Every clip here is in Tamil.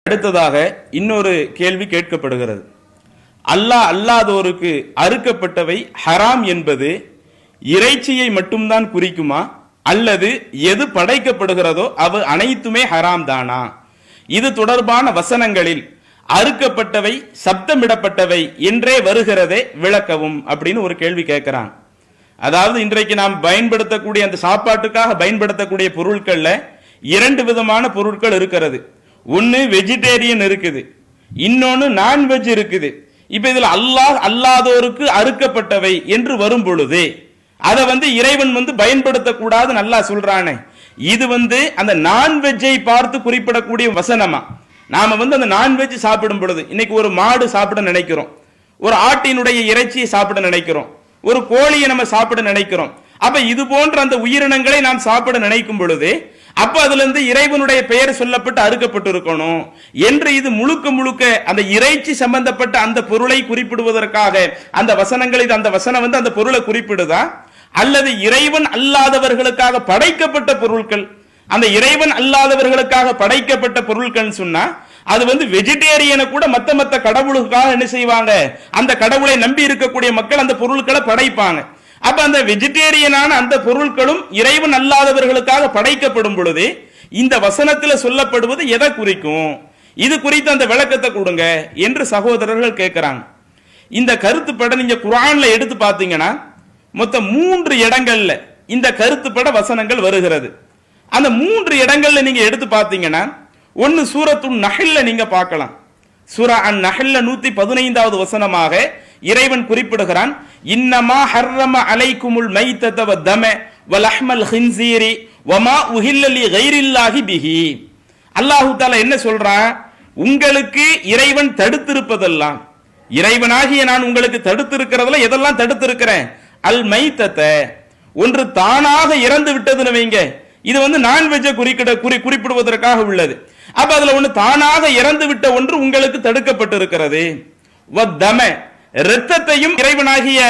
அடுத்ததாக இன்னொரு கேள்வி கேட்கப்படுகிறது. அல்லாஹ் அல்லாதோருக்கு அறுக்கப்பட்டவை ஹராம் என்பது இறைச்சியை மட்டும்தான் குறிக்குமா, அல்லது எது படைக்கப்படுகிறதோ அவை அனைத்துமே ஹராம் தானா? இது தொடர்பான வசனங்களில் அறுக்கப்பட்டவை சப்தமிடப்பட்டவை என்றே வருகிறதே விளக்கவும் அப்படின்னு ஒரு கேள்வி கேட்கிறான். அதாவது இன்றைக்கு நாம் பயன்படுத்தக்கூடிய அந்த சாப்பாட்டுக்காக பயன்படுத்தக்கூடிய பொருட்கள்ல இரண்டு விதமான பொருட்கள் இருக்கிறது. ஒன்னு வெஜிடேரியன் இருக்குது, இன்னொன்னு நான்வெஜ் இருக்குது. இப்ப இதுல அல்லாஹ் அல்லாதோருக்கு அறுக்கப்பட்டவை என்று வரும் பொழுது அதை இறைவன் பயன்படுத்தக்கூடாது நல்லா சொல்றானே, இது அந்த நான்வெஜ்ஜை பார்த்து குறிப்பிடக்கூடிய வசனமா? நாம அந்த நான்வெஜ் சாப்பிடும் பொழுது இன்னைக்கு ஒரு மாடு சாப்பிட நினைக்கிறோம், ஒரு ஆட்டினுடைய இறைச்சியை சாப்பிட நினைக்கிறோம், ஒரு கோழியை நம்ம சாப்பிட நினைக்கிறோம். அப்ப இது போன்ற அந்த உயிரினங்களை நாம் சாப்பிட நினைக்கும் பொழுது அப்ப அதுல இருந்து இறைவனுடைய பெயர் சொல்லப்பட்டு அறுக்கப்பட்டு இருக்கணும் என்று இது முழுக்க முழுக்க அந்த இறைச்சி சம்பந்தப்பட்ட அந்த பொருளை குறிப்பிடுவதற்காக அந்த வசனங்கள் அந்த வசனம் அந்த பொருளை குறிப்பிடுதா, அல்லது இறைவன் அல்லாதவர்களுக்காக படைக்கப்பட்ட பொருட்கள், அந்த இறைவன் அல்லாதவர்களுக்காக படைக்கப்பட்ட பொருட்கள் சொன்னா அது வெஜிடேரியனை கூட மத்த கடவுளுக்காக என்ன செய்வாங்க, அந்த கடவுளை நம்பி இருக்கக்கூடிய மக்கள் அந்த பொருட்களை படைப்பாங்க. அப்ப அந்த வெஜிடேரியனான அந்த பொருட்களும் இறைவன் அல்லாதவர்களுக்காக படைக்கப்படும் பொழுது இந்த வசனத்தில் சொல்லப்படுவது எதை குறிக்கும், இது குறித்து அந்த விளக்கத்தை கொடுங்க என்று சகோதரர்கள் கேட்கிறாங்க. இந்த கருத்துப்பட நீங்க குர்ஆன்ல எடுத்து பார்த்தீங்கன்னா மொத்தம் 3 இடங்கள்ல இந்த கருத்துப்பட வசனங்கள் வருகிறது. அந்த 3 இடங்கள்ல நீங்க எடுத்து பார்த்தீங்கன்னா ஒன்னு சூரத்துன் நஹ்ல்ல நீங்க பார்க்கலாம். சூரா அன்-நஹ்ல்ல 115வது வசனமாக இறைவன் குறிப்பிடுகிறான், இன்னமா ஹர்ரம அலைக்குமுல் மைத்தத வத்தம வலஹ்மல் ஹின்ஸீரி வமா உஹில்ல லி கைரில்லாஹி பிஹி. அல்லாஹ் தஆலா என்ன சொல்றான், உங்களுக்கு இறைவன் தடுத்திருப்பதெல்லாம், இறைவனாகிய நான் உங்களுக்கு தடுத்திருக்கிறதுல எதெல்லாம் தடுத்திருக்கிறேன், அல் மைத்தத, ஒன்று தானாக இறந்து விட்டதுன்னு வைங்க, இது நான்வெஜ்ஜை குறிப்பிடுவதற்காக உள்ளது. அப்ப அதுல ஒன்று தானாக இறந்து விட்ட ஒன்று உங்களுக்கு தடுக்கப்பட்டிருக்கிறது. வத்தம, இரத்தத்தையும் இறைவனாகிய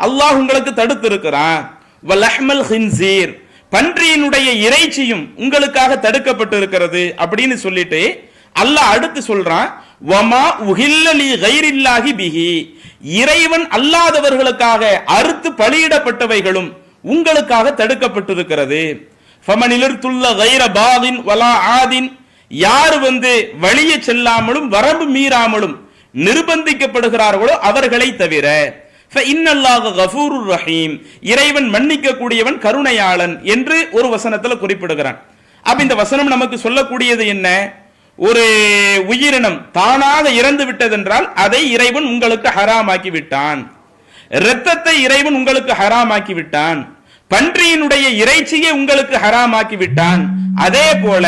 அல்லாஹ் உங்களுக்கு தடுத்திருக்கிறான். வலஹ்மல் ஹின்ஸீர், பன்றியினுடைய இறைச்சியும் உங்களுக்காக தடுக்கப்பட்டிருக்கிறது அப்படின்னு சொல்லிட்டு அல்லாஹ் அடுத்து சொல்றான், வமா உஹில்ல லி கைரில்லாஹி பிஹி, இறைவன் அல்லாதவர்களுக்காக அறுத்து பலியிடப்பட்டவைகளும் உங்களுக்காக தடுக்கப்பட்டிருக்கிறது. ஃபமனிலிர்துல்ல கைர பாகின் வலா ஆதின், யார் வழியே செல்லாமலும் வரம்பு மீறாமலும் நிர்பந்திக்கப்படுகிறார்களோ அவர்களை தவிர, இன்னல்லாஹ கஃபூருர் ரஹீம், இறைவன் மன்னிக்க கூடியவன் கருணையாளன் என்று ஒரு வசனத்தில் குறிப்பிடுகிறான். அப்ப இந்த வசனம் நமக்கு சொல்லக்கூடியது என்ன, ஒரு உயிரினம் தானாக இறந்து விட்டதென்றால் அதை இறைவன் உங்களுக்கு ஹராமாக்கி விட்டான், இரத்தத்தை இறைவன் உங்களுக்கு ஹராமாக்கி விட்டான், பன்றியினுடைய இறைச்சியை உங்களுக்கு ஹராமாக்கி விட்டான். அதே போல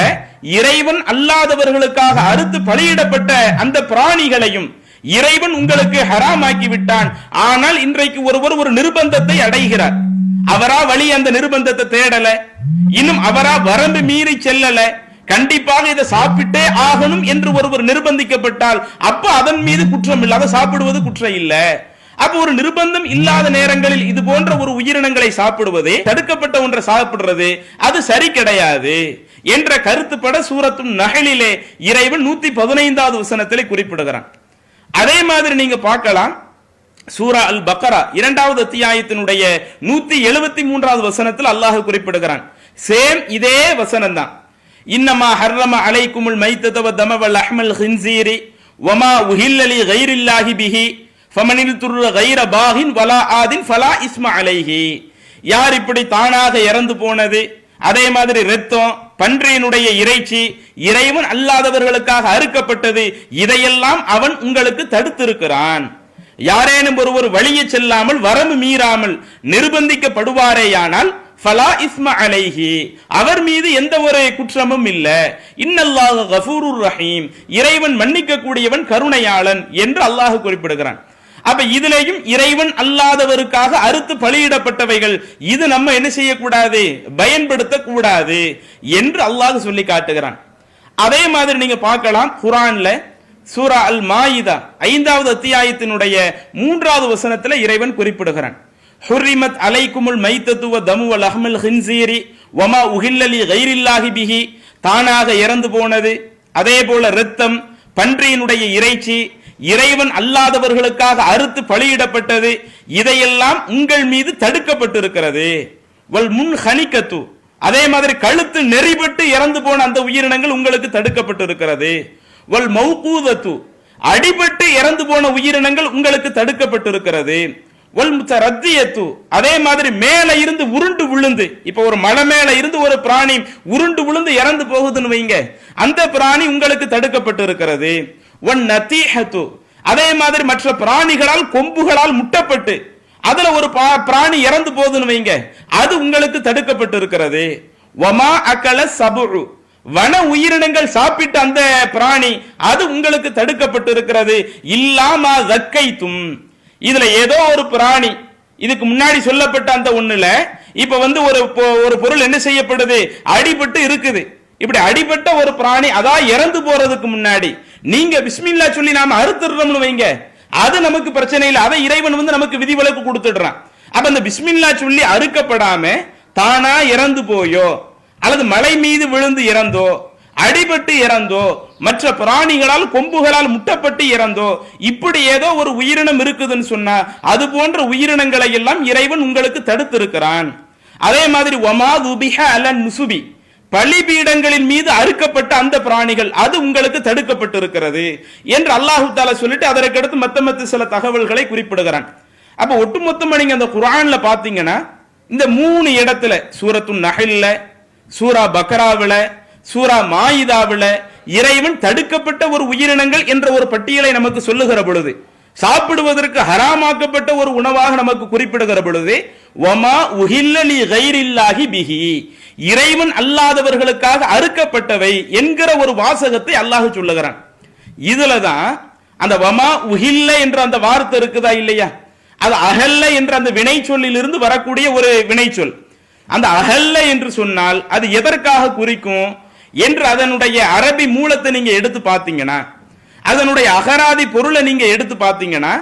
இறைவன் அல்லாதவர்களுக்காக அறுத்து பலியிடப்பட்ட அந்த பிராணிகளையும் இறைவன் உங்களுக்கு ஹராமாக்கி விட்டான். ஆனால் இன்றைக்கு ஒருவர் ஒரு நிர்பந்தத்தை அடைகிறார், அவரா வழி அந்த நிர்பந்தத்தை தேடல, இன்னும் அவரா வரம்பு மீறி செல்லல, கண்டிப்பாக இதை சாப்பிட்டே ஆகணும் என்று ஒருவர் நிர்பந்திக்கப்பட்டால் அப்ப அதன் மீது குற்றம் இல்லை, அதை சாப்பிடுவது குற்றம் இல்லை. அப்ப ஒரு நிர்பந்தம் இல்லாத நேரங்களில் இது போன்ற ஒரு உயிரினங்களை சாப்பிடுவது, தடுக்கப்பட்ட ஒன்றை சாப்பிடுறது அது சரி கிடையாது என்ற கருத்துப்பட சூரத்துன் நஹ்லிலே இறைவன் 115வது வசனத்திலே குறிப்பிடுகிறான். அதே மாதிரி நீங்க பார்க்கலாம், சூரா அல் பக்ரா 2வது அத்தியாயத்தினுடைய 173வது வசனத்தில் அல்லாஹ் குறிப்பிடுகிறான், சேம் இதே வசனம் தான், இன்னமா ஹர்ரம அலைக்குமுல் மைத்தத வத்தம வலஹ்மல் ஹின்ஸீரி வமா உஹில்ல லி கைரில்லாஹி பிஹி ஃபமனில்துர்ர கைர பாகின் வலா ஆதின் ஃபலா இஸ்ம அலைஹி. யார் இப்படி தானாக இறந்து போனது, அதே மாதிரி இரத்தம், பன்றியினுடைய இறைச்சி இறைவன் அல்லாதவர்களுக்காக அறுக்கப்பட்டது, இதையெல்லாம் அவன் உங்களுக்கு தடுத்திருக்கிறான். யாரேனும் ஒருவர் வழியே செல்லாமல் வரம்பு மீறாமல் நிர்பந்திக்கப்படுவாரேயானால் ஃபலா இஸ்ம அலைஹி, அவர் மீது எந்த ஒரு குற்றமும் இல்ல. இன்னல்லாஹ கஃபூருர் ரஹீம், இறைவன் மன்னிக்க கூடியவன் கருணையாளன் என்று அல்லாஹ் குறிப்பிடுகிறான். அப்ப இதுலயும் இறைவன் அல்லாதவருக்காக அறுத்து பலியிடப்பட்டவைகள், இது நம்ம என்ன செய்யக்கூடாது, பயன்படுத்த கூடாது என்று அல்லாஹ் சொல்லி காட்டுகிறான். அதே மாதிரி நீங்க பார்க்கலாம், குர்ஆன்ல சூரா அல் மாயிதா 5வது அத்தியாயத்தினுடைய 3வது வசனத்தில் இறைவன் குறிப்பிடுகிறான், ஹுர்ரிமத் அலைக்குமுல் மைத்தது வதமு வலஹ்மல் ஹின்ஸீரி வமா உஹில்ல லி கைரில்லாஹி பிஹி, தானாக இறந்து போனது, அதே போல இரத்தம், பன்றியினுடைய இறைச்சி இறைவன் அல்லாதவர்களுக்காக அறுத்து பலியிடப்பட்டது, இதையெல்லாம் உங்கள் மீது தடுக்கப்பட்டிருக்கிறது. வல் முன் ஹனிகத்து, அதே மாதிரி கழுத்து நெறிபட்டு இறந்து போன அந்த உயிரினங்கள் உங்களுக்கு தடுக்கப்பட்டிருக்கிறது. வல் மௌகூதத்து, அடிபட்டு இறந்து போன உயிரினங்கள் உங்களுக்கு தடுக்கப்பட்டிருக்கிறது. வல் முத்தரத்தியத்து, அதே மாதிரி மேல இருந்து உருண்டு விழுந்து, இப்ப ஒரு மலை மேல இருந்து ஒரு பிராணி உருண்டு விழுந்து இறந்து போகுதுன்னு வைங்க, அந்த பிராணி உங்களுக்கு தடுக்கப்பட்டிருக்கிறது. ஒன் நதீஹத்து, அதே மாதிரி மற்ற பிராணிகளால் கொம்புகளால் முட்டப்பட்டு அதுல ஒரு பிராணி இறந்து போகுதுன்னு வைங்க, அது உங்களுக்கு தடுக்கப்பட்டிருக்கிறது. வமா அகல சபுஉ, வன உயிரினங்கள் சாப்பிட்ட அந்த பிராணி அது உங்களுக்கு தடுக்கப்பட்டிருக்கிறது. இல்லாமா ஜக்கைத்தும், இதுல ஏதோ ஒரு பிராணி இதுக்கு முன்னாடி சொல்லப்பட்ட அந்த ஒண்ணுல இப்ப ஒரு பொருள் என்ன செய்யப்படுது, அடிபட்டு இருக்குது. இப்படி அடிபட்ட ஒரு பிராணி அதான் இறந்து போறதுக்கு முன்னாடி நீங்க பிஸ்மில்லா சொல்லி நாம அறுத்துறோம்னு வைங்க, அது நமக்கு பிரச்சனை இல்லை. அதை இறைவன் நமக்கு விதிவிலக்கு கொடுத்துடுறான். அப்ப அந்த பிஸ்மில்லா சொல்லி அறுக்கப்படாம தானா இறந்து போயோ அல்லது மலை மீது விழுந்து இறந்தோ அடிபட்டு இறந்தோ மற்ற பிராணிகளால் கொம்புகளால் முட்டப்பட்டு இறந்தோ இப்படி ஏதோ ஒரு உயிரினம் இருக்குதுன்னு சொன்னா அது போன்ற உயிரினங்களை எல்லாம் இறைவன் உங்களுக்கு தடுத்திருக்கிறான். அதே மாதிரி ஒமா துபிஹ அலன் நுசுபி, பலிபீடங்களின் மீது அறுக்கப்பட்ட அந்த பிராணிகள் அது உங்களுக்கு தடுக்கப்பட்டிருக்கிறது என்று அல்லாஹு தாலா சொல்லிட்டு அதற்கடுத்து மத்த சில தகவல்களை குறிப்பிடுகிறான். அப்ப ஒட்டுமொத்தமா நீங்க அந்த குர்ஆன்ல பாத்தீங்கன்னா இந்த 3 இடத்துல சூரத்து நஹ்ல்ல, சூரா பக்ராவில, சூரா மாயிதாவில இறைவன் தடுக்கப்பட்ட ஒரு உயிரினங்கள் என்ற ஒரு பட்டியலை நமக்கு சொல்லுகிற பொழுது, சாப்பிடுவதற்கு ஹராமாக்கப்பட்ட ஒரு உணவாக நமக்கு குறிப்பிடுகிற பொழுது வமா உஹில்ல லி கைரில்லாஹி பிஹி, இறைவன் அல்லாதவர்களுக்காக அறுக்கப்பட்டவை என்கிற ஒரு வாசகத்தை அல்லாஹ் சொல்லுகிறான். இதுலதான் அந்த வமா உஹில்ல என்ற அந்த வார்த்தை இருக்குதா இல்லையா, அது அகல்ல என்ற அந்த வினை சொல்லிலிருந்து வரக்கூடிய ஒரு வினை சொல். அந்த அகல்ல என்று சொன்னால் அது எதற்காக குறிக்கும் என்று அதனுடைய அரபி மூலத்தை நீங்க எடுத்து பார்த்தீங்கன்னா, அதனுடைய அகராதி பொருளை நீங்க எடுத்து பார்த்தீங்கன்னா,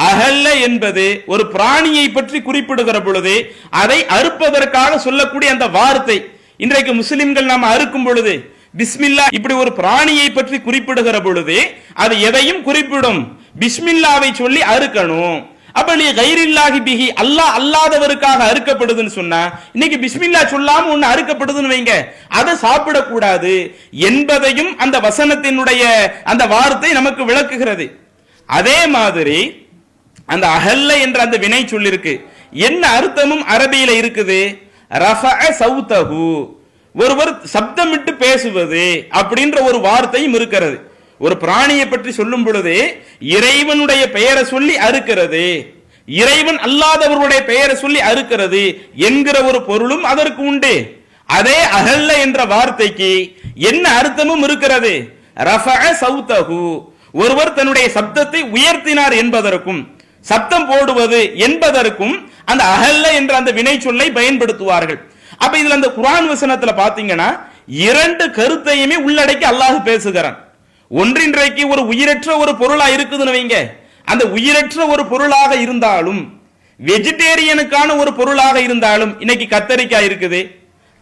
அகல்ல என்பது ஒரு பிராணியை பற்றி குறிப்பிடுகிற பொழுது அதை அறுப்பதற்காக சொல்லக்கூடிய அந்த வார்த்தை. இன்றைக்கு முஸ்லிம்கள் நாம் அறுக்கும் பொழுது பிஸ்மில்லா இப்படி ஒரு பிராணியை பற்றி குறிப்பிடுகிற பொழுது அது எதையும் குறிப்பிடும், பிஸ்மில்லாவை சொல்லி அறுக்கணும். அப்ப நீ கைரில்லாஹி பிஹி, அல்லாஹ் அல்லாதவருக்காக அறுக்கப்படுதுன்னு சொன்னா இன்னைக்கு பிஸ்மில்லா சொல்லாம ஒண்ணு அறுக்கப்படுதுன்னு வைங்க, அதை சாப்பிடக்கூடாது என்பதையும் அந்த வசனத்தினுடைய அந்த வார்த்தை நமக்கு விளக்குகிறது. அதே மாதிரி அந்த அகல்ல என்ற அந்த வினை சொல்லிருக்கு, என்ன அர்த்தமும் அரபியில இருக்குது, ரஃபஅ சௌதஹு, ஒருவர் சப்தமிட்டு பேசுவது அப்படின்ற ஒரு வார்த்தையும் இருக்கிறது. ஒரு பிராணியை பற்றி சொல்லும் பொழுது இறைவனுடைய பெயரை சொல்லி அறுக்கிறது, இறைவன் அல்லாதவருடைய பெயரை சொல்லி அறுக்கிறது என்கிற ஒரு பொருளும் அதற்கு உண்டு. அதே அகல்ல என்ற வார்த்தைக்கு என்ன அர்த்தமும் இருக்கிறது, ரஃபஅ சௌதஹு, ஒருவர் தன்னுடைய சப்தத்தை உயர்த்தினார் என்பதற்கும் சப்தம் போடுவது என்பதற்கும் அந்த அகல்ல என்ற அந்த வினை சொல்லை பயன்படுத்துவார்கள். அப்ப இதுல அந்த குர்ஆன் வசனத்துல பாத்தீங்கன்னா 2 கருத்தையுமே உள்ளடக்கி அல்லாஹ் பேசுகிறான். ஒன்றின்றைக்கு ஒரு உயிரற்ற ஒரு பொருளா இருக்குதுன்னு வைங்க, அந்த உயிரற்ற ஒரு பொருளாக இருந்தாலும் வெஜிடேரியனுக்கான ஒரு பொருளாக இருந்தாலும், இன்னைக்கு கத்தரிக்காய் இருக்குது,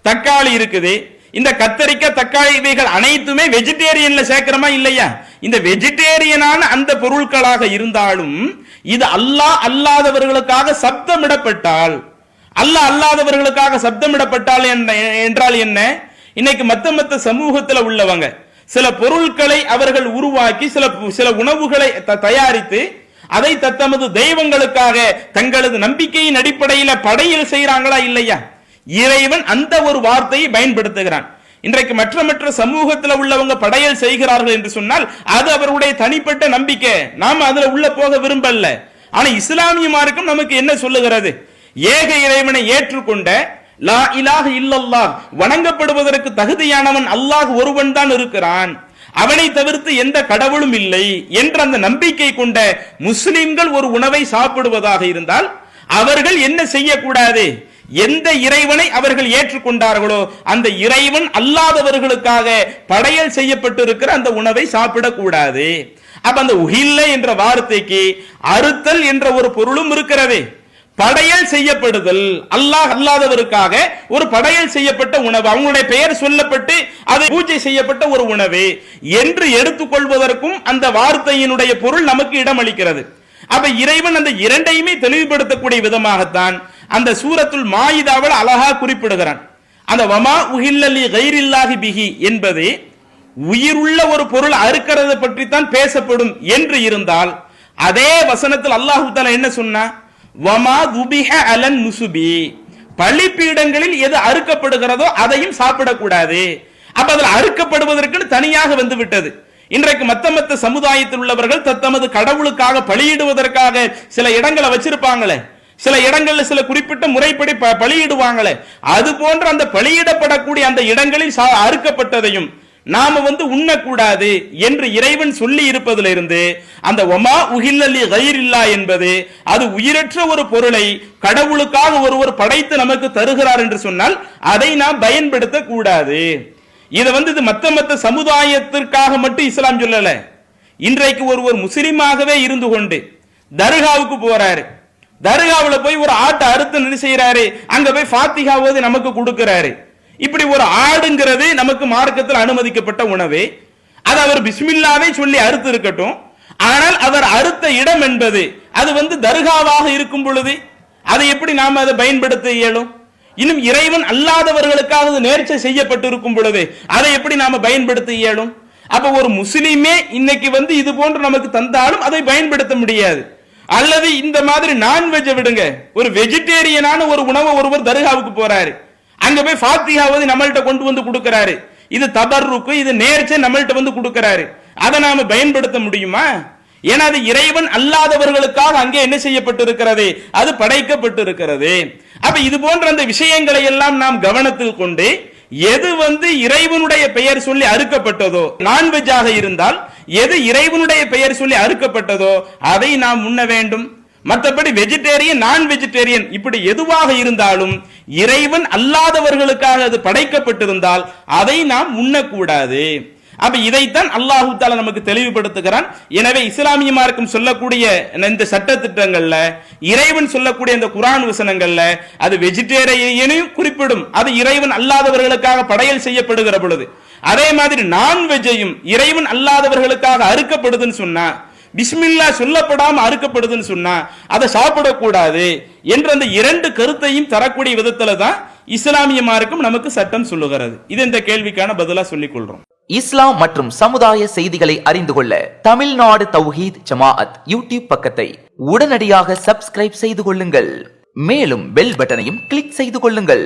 தக்காளி இருக்குது, இந்த கத்தரிக்காய் தக்காளி இவைகள் அனைத்துமே வெஜிடேரியன்ல சேர்க்கிறோமா இல்லையா, இந்த வெஜிடேரியனான அந்த பொருட்களாக இருந்தாலும் இது அல்லாஹ் அல்லாதவர்களுக்காக சப்தமிடப்பட்டால், அல்லாஹ் அல்லாதவர்களுக்காக சப்தமிடப்பட்டால் என்றால் என்ன, இன்னைக்கு மத்த சமூகத்தில் உள்ளவங்க சில பொருட்களை அவர்கள் உருவாக்கி சில உணவுகளை தயாரித்து அதை தத்தமது தெய்வங்களுக்காக தங்களது நம்பிக்கையின் அடிப்படையில் படையல் செய்யறாங்களா இல்லையா, இறைவன் அந்த ஒரு வார்த்தையை பயன்படுத்துகிறான். இன்றைக்கு மற்ற சமூகத்தில் உள்ளவங்க படையல் செய்கிறார்கள் என்று சொன்னால் அது அவருடைய தனிப்பட்ட நம்பிக்கை, நாம அதுல உள்ள போக விரும்பல. ஆனா இஸ்லாமிய மார்க்கம் நமக்கு என்ன சொல்லுகிறது, ஏக இறைவனை ஏற்றுக்கொண்ட லா இலாஹ இல்லல்லாஹ், வணங்கப்படுவதற்கு தகுதியானவன் அல்லாஹ் ஒருவன் தான் இருக்கிறான், அவனை தவிர்த்து எந்த கடவுளும் இல்லை என்ற அந்த நம்பிக்கை கொண்ட முஸ்லிம்கள் ஒரு உணவை சாப்பிடுவதாக இருந்தால் அவர்கள் என்ன செய்யக்கூடாது, எந்த இறைவனை அவர்கள் ஏற்றுக்கொண்டார்களோ அந்த இறைவன் அல்லாதவர்களுக்காக படையல் செய்யப்பட்டிருக்கிற அந்த உணவை சாப்பிடக்கூடாது. அப்ப அந்த உஹில்ல என்ற வார்த்தைக்கு அறுத்தல் என்ற ஒரு பொருளும் இருக்கிறது, படையல் செய்யப்படுதல், அல்லாஹ் அல்லாதவருக்காக ஒரு படையல் செய்யப்பட்ட உணவு, அவங்களுடைய பெயர் சொல்லப்பட்டு அது பூஜை செய்யப்பட்ட ஒரு உணவு என்று எடுத்துக்கொள்வதற்கும் அந்த வார்த்தையினுடைய பொருள் நமக்கு இடமளிக்கிறது. அப்ப இறைவன் அந்த இரண்டையுமே தெளிவுபடுத்தக்கூடிய விதமாகத்தான் அந்த சூரத்துல் மாயிதாவில் அழகா குறிப்பிடுகிறான். அந்த வமா உஹில்லலி கைரில்லாஹி பிஹி என்பது உயிருள்ள ஒரு பொருள் அறுக்கிறது பற்றித்தான் பேசப்படும் என்று இருந்தால், அதே வசனத்தில் அல்லாஹு தஆலா என்ன சொன்னா, வமா துபிஹ அலன் நுசுபி, பலிபீடங்களில் எது அறுக்கப்படுகிறதோ அதையும் சாப்பிடக்கூடாது. அப்ப அதில் அறுக்கப்படுவதற்கு தனியாக வந்து விட்டது. இன்றைக்கு மத்த சமுதாயத்தில் உள்ளவர்கள் தத்தமது கடவுளுக்காக பலியிடுவதற்காக சில இடங்களை வச்சிருப்பாங்களே, சில இடங்கள்ல சில குறிப்பிட்ட முறைப்படி பலியிடுவாங்களே, அது போன்ற அந்த பலியிடப்படக்கூடிய அந்த இடங்களில் அறுக்கப்பட்டதையும் நாம உண்ணக்கூடாது என்று இறைவன் சொல்லி இருப்பதிலிருந்து அந்த ஒமா உஹில்லலி கைரில்லா என்பது அது உயிரற்ற ஒரு பொருளை கடவுளுக்காக ஒருவர் படைத்து நமக்கு தருகிறார் என்று சொன்னால் அதை நாம் பயன்படுத்த கூடாது. இதை இது மத்த சமுதாயத்திற்காக மட்டும் இஸ்லாம் சொல்லல. இன்றைக்கு ஒருவர் முஸ்லிமாகவே இருந்து கொண்டு தர்காவுக்கு போறாரு, தர்காவுல போய் ஒரு ஆட்டை அறுத்து என்ன செய்யறாரு, அங்க போய் ஃபாத்திஹா ஓதி நமக்கு கொடுக்கிறாரு. இப்படி ஒரு ஆடுங்கிறது நமக்கு மார்க்கத்தில் அனுமதிக்கப்பட்ட உணவு. அது அவர் பிஸ்மில்லாவே சொல்லி அறுத்து இருக்கட்டும், ஆனால் அவர் அறுத்த இடம் என்பது அது தர்காவாக இருக்கும் பொழுது அதை எப்படி நாம அதை பயன்படுத்த இயலும்? இன்னும் இறைவன் அல்லாதவர்களுக்காக நேர்ச்சை செய்யப்பட்டு இருக்கும் பொழுது அதை எப்படி நாம பயன்படுத்த இயலும்? அப்ப ஒரு முஸ்லிமே இன்னைக்கு இது போன்று நமக்கு தந்தாலும் அதை பயன்படுத்த முடியாது. அல்லது இந்த மாதிரி நான்வெஜ் விடுங்க, ஒரு வெஜிடேரியனான ஒரு உணவை ஒருவர் தர்காவுக்கு போறாரு, அங்க போய் ஃபாத்திஹாவது நம்மள்ட்ட கொண்டு வந்து கொடுக்கிறாரு, இது தபர்ருக்கு, இது நேர்ச்சை நம்மள்ட்ட கொடுக்கிறாரு, அதை நாம பயன்படுத்த முடியுமா? ஏன்னா அது இறைவன் அல்லாதவர்களுக்காக அங்கே என்ன செய்யப்பட்டு இருக்கிறது, அது படைக்கப்பட்டு இருக்கிறது. அப்ப இது போன்ற அந்த விஷயங்களை எல்லாம் நாம் கவனத்தில் கொண்டு எது இறைவனுடைய பெயர் சொல்லி அறுக்கப்பட்டதோ, நான்வெஜ்ஜாக இருந்தால் எது இறைவனுடைய பெயர் சொல்லி அறுக்கப்பட்டதோ அதை நாம் உண்ண வேண்டும். மற்றபடி வெஜிடேரியன், நான் வெஜிடேரியன் இப்படி எதுவாக இருந்தாலும் இறைவன் அல்லாதவர்களுக்காக அது படைக்கப்பட்டிருந்தால் அதை நாம் உண்ணக்கூடாது. அப்ப இதைத்தான் அல்லாஹு தஆலா நமக்கு தெளிவுபடுத்துகிறான். எனவே இஸ்லாமிய மார்க்கம் சொல்லக்கூடிய இந்த சட்ட திட்டங்கள்ல, இறைவன் சொல்லக்கூடிய இந்த குர்ஆன் வசனங்கள்ல அது வெஜிடேரியனையும் குறிப்பிடும், அது இறைவன் அல்லாதவர்களுக்காக படையல் செய்யப்படுகிற பொழுது. அதே மாதிரி நான்வெஜ்ஜையும் இறைவன் அல்லாதவர்களுக்காக அறுக்கப்படுதுன்னு சொன்னா, பிஸ்மில்லா சொல்லப்படாம அறுக்கப்படுதுன்னு சொன்னா அதை சாப்பிடக்கூடாது என்ற அந்த இரண்டு கருத்தையும் தரக்கூடிய விதத்துல தான் இஸ்லாமிய மார்க்கம் நமக்கு சட்டம் சொல்லுகிறது. இது இந்த கேள்விக்கான பதிலா சொல்லிக் கொள்றோம். இஸ்லாம் மற்றும் சமுதாய செய்திகளை அறிந்து கொள்ள தமிழ்நாடு தௌஹீத் ஜமாஅத் யூடியூப் பக்கத்தை உடனடியாக சப்ஸ்கிரைப் செய்து கொள்ளுங்கள். மேலும் பெல் பட்டனையும் கிளிக் செய்து கொள்ளுங்கள்.